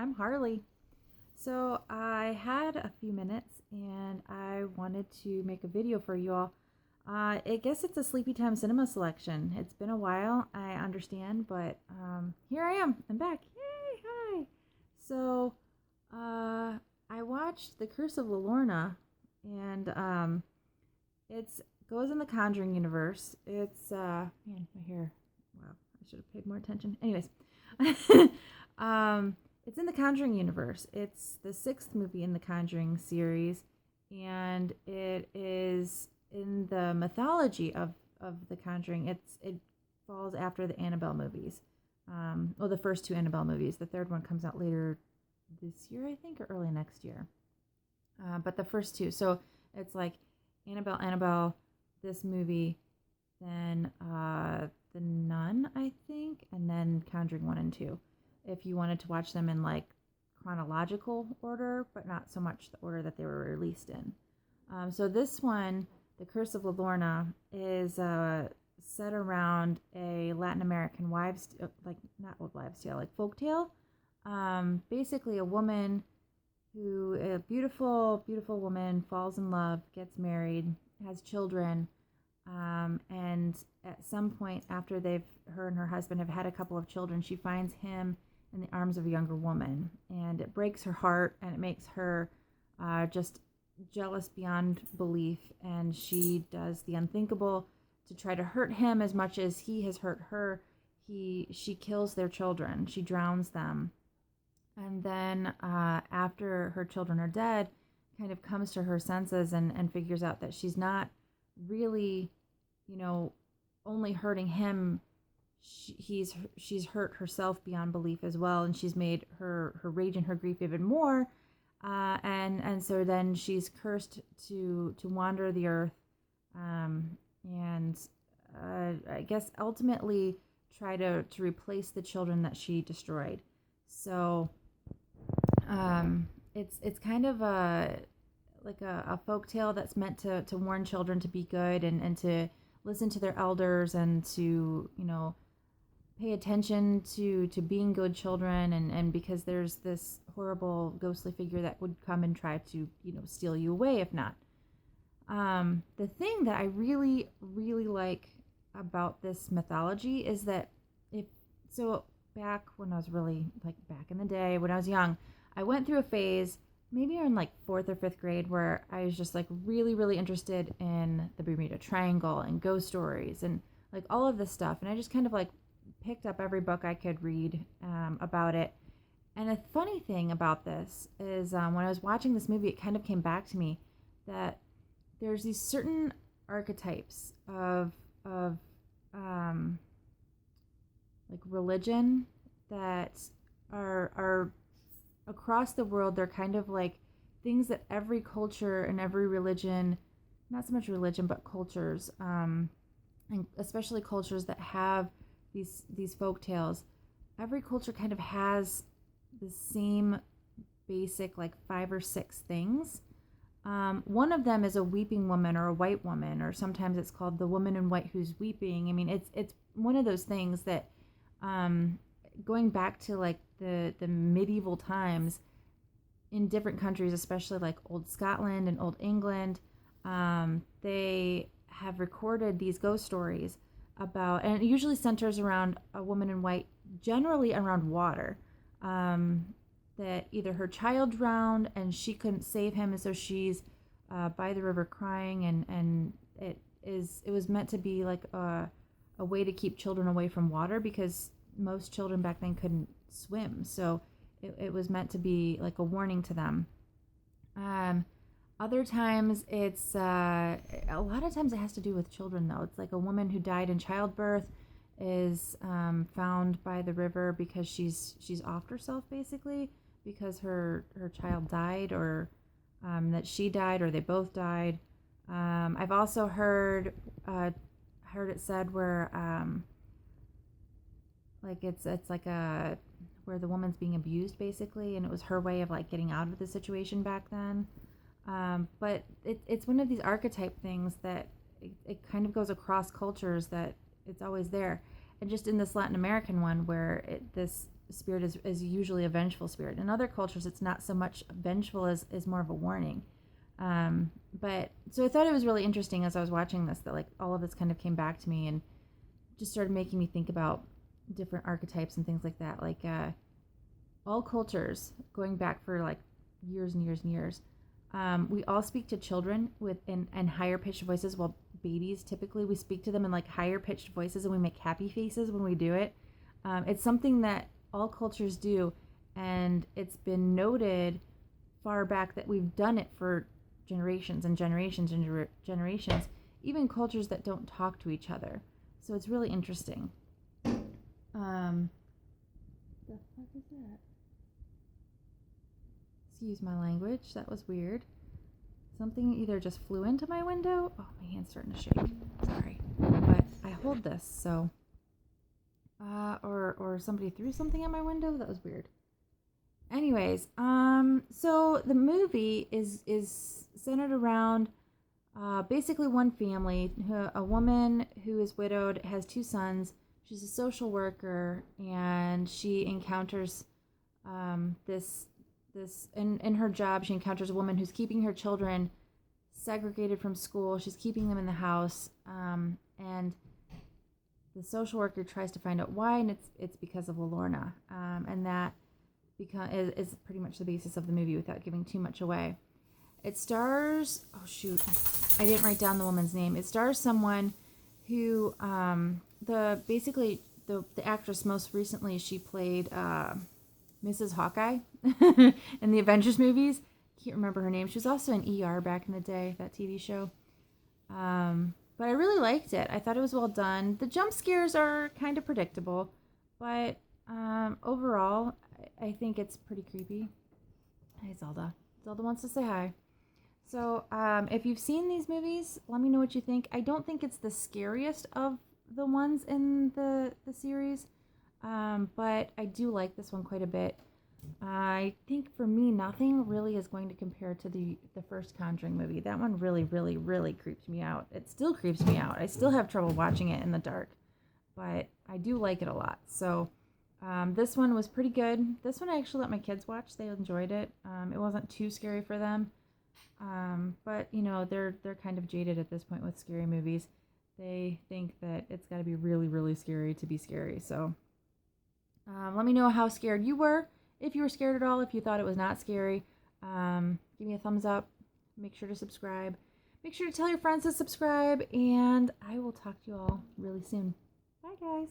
I'm Harley. So I had a few minutes and I wanted to make a video for you all. I guess it's a Sleepytime cinema selection. It's been a while, I understand, but here I am. I'm back. Yay! Hi! So I watched The Curse of Llorona, and it's goes in the Conjuring universe. It's man, my hair. Wow, I should have paid more attention. Anyways, it's in the Conjuring universe. It's the sixth movie in the Conjuring series, and it is in the mythology of the Conjuring. It falls after the Annabelle movies. Well, the first two Annabelle movies. The third one comes out later this year, I think, or early next year. But the first two. So it's like Annabelle, this movie, then The Nun, I think, and then Conjuring 1 and 2. If you wanted to watch them in like chronological order, but not so much the order that they were released in. So this one, The Curse of Llorona, is set around a Latin American wives, like not old wives' tale, like folktale. Basically, a woman a beautiful, beautiful woman falls in love, gets married, has children, and at some point after her and her husband have had a couple of children, she finds him in the arms of a younger woman, and it breaks her heart, and it makes her just jealous beyond belief, and she does the unthinkable to try to hurt him as much as he has hurt her. She kills their children. She drowns them. And then after her children are dead, kind of comes to her senses and figures out that she's not really, only hurting him. She's hurt herself beyond belief as well, and she's made her rage and her grief even more. And so then she's cursed to wander the earth, and I guess ultimately try to replace the children that she destroyed. So it's kind of a folk tale that's meant to warn children to be good and to listen to their elders and to pay attention to being good children, and because there's this horrible ghostly figure that would come and try to steal you away if not. The thing that I really, really like about this mythology is that back when I was really back in the day when I was young, I went through a phase maybe in like 4th or 5th grade where I was just really, really interested in the Bermuda Triangle and ghost stories and all of this stuff, and I just kind of picked up every book I could read about it. And a funny thing about this is when I was watching this movie, it kind of came back to me that there's these certain archetypes of religion that are across the world. They're kind of like things that every culture and every religion, not so much religion, but cultures, and especially cultures that have these folk tales, every culture kind of has the same basic 5 or 6 things. One of them is a weeping woman or a white woman, or sometimes it's called the woman in white who's weeping. I mean, it's one of those things that going back to the medieval times in different countries, especially old Scotland and old England, they have recorded these ghost stories about, and it usually centers around a woman in white, generally around water, that either her child drowned and she couldn't save him, and so she's by the river crying, and it was meant to be a way to keep children away from water because most children back then couldn't swim, so it was meant to be a warning to them. Other times it's a lot of times it has to do with children, though. It's a woman who died in childbirth is found by the river because she's offed herself, basically, because her child died, or that she died, or they both died. I've also heard it said where it's where the woman's being abused, basically, and it was her way of getting out of the situation back then. But it's one of these archetype things that it kind of goes across cultures, that it's always there. And just in this Latin American one, where this spirit is usually a vengeful spirit. In other cultures, it's not so much vengeful as more of a warning. But so I thought it was really interesting as I was watching this that like all of this kind of came back to me and just started making me think about different archetypes and things like that. Like all cultures going back for like years and years and years. We all speak to children in higher pitched voices. Well, babies typically we speak to them in like higher pitched voices, and we make happy faces when we do it. It's something that all cultures do, and it's been noted far back that we've done it for generations and generations and generations, even cultures that don't talk to each other. So it's really interesting. The fuck is that? Excuse my language, that was weird. Something either just flew into my window. Oh, my hand's starting to shake. Sorry. But I hold this, so or somebody threw something at my window. That was weird. Anyways, so the movie is centered around basically one family. A woman who is widowed, has 2 sons. She's a social worker, and she encounters this in her job. She encounters a woman who's keeping her children segregated from school. She's keeping them in the house, and the social worker tries to find out why, and it's because of Llorona, and that is pretty much the basis of the movie without giving too much away. It stars, oh shoot, I didn't write down the woman's name. It stars someone who the actress most recently, she played Mrs. Hawkeye in the Avengers movies. Can't remember her name. She was also in ER back in the day, that TV show. But I really liked it. I thought it was well done. The jump scares are kind of predictable, but overall, I think it's pretty creepy. Hi, Zelda. Zelda wants to say hi. So if you've seen these movies, let me know what you think. I don't think it's the scariest of the ones in the series, but I do like this one quite a bit. I think for me, nothing really is going to compare to the first Conjuring movie. That one really, really, really creeped me out. It still creeps me out. I still have trouble watching it in the dark, but I do like it a lot. So this one was pretty good. This one I actually let my kids watch. They enjoyed it. It wasn't too scary for them, but you know they're kind of jaded at this point with scary movies. They think that it's got to be really, really scary to be scary. So let me know how scared you were. If you were scared at all, if you thought it was not scary, give me a thumbs up. Make sure to subscribe. Make sure to tell your friends to subscribe, and I will talk to you all really soon. Bye, guys.